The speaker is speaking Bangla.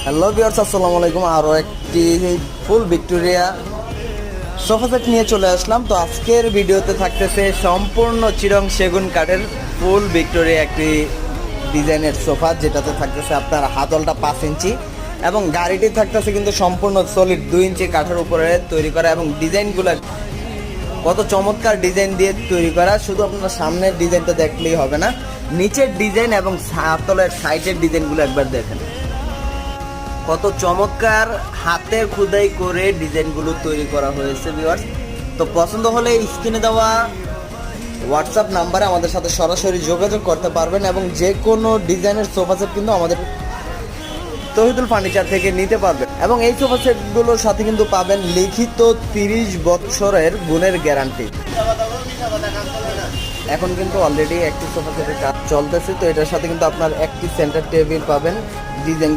হ্যালো ভিউয়ার্স, আসসালামু আলাইকুম। আরও একটি ফুল ভিক্টোরিয়া সোফা সেট নিয়ে চলে আসলাম। তো আজকের ভিডিওতে থাকতেছে সম্পূর্ণ চিরং সেগুন কাঠের ফুল ভিক্টোরিয়া একটি ডিজাইনের সোফা, যেটাতে থাকতেছে আপনার হাতলটা 5 ইঞ্চি এবং গাড়িটি থাকতেছে কিন্তু সম্পূর্ণ সলিড 2 ইঞ্চি কাঠের উপরে তৈরি করা এবং ডিজাইনগুলো কত চমৎকার ডিজাইন দিয়ে তৈরি করা। শুধু আপনার সামনের ডিজাইনটা দেখলেই হবে না, নিচের ডিজাইন এবং হাতলের সাইডের ডিজাইনগুলো একবার দেখেন। কত চমৎকার হাতে খোদাই করে ডিজাইনগুলো তৈরি করা হয়েছে ভিউয়ার্স। তো পছন্দ হলে স্ক্রিনে দেওয়া হোয়াটসঅ্যাপ নাম্বারে আমাদের সাথে সরাসরি যোগাযোগ করতে পারবেন এবং যে কোনো ডিজাইনের সোফা সেট কিন্তু আমাদের তহিদুল ফার্নিচার থেকে নিতে পারবেন। এবং এই সোফা সেটগুলোর সাথে কিন্তু পাবেন লিখিত 30 বছরের গুণের গ্যারান্টি। এখন কিন্তু অলরেডি একটি সোফা সেটের কাজ চলতেছে, তো এটার সাথে কিন্তু আপনার একটি সেন্টার টেবিল পাবেন ডিজাইন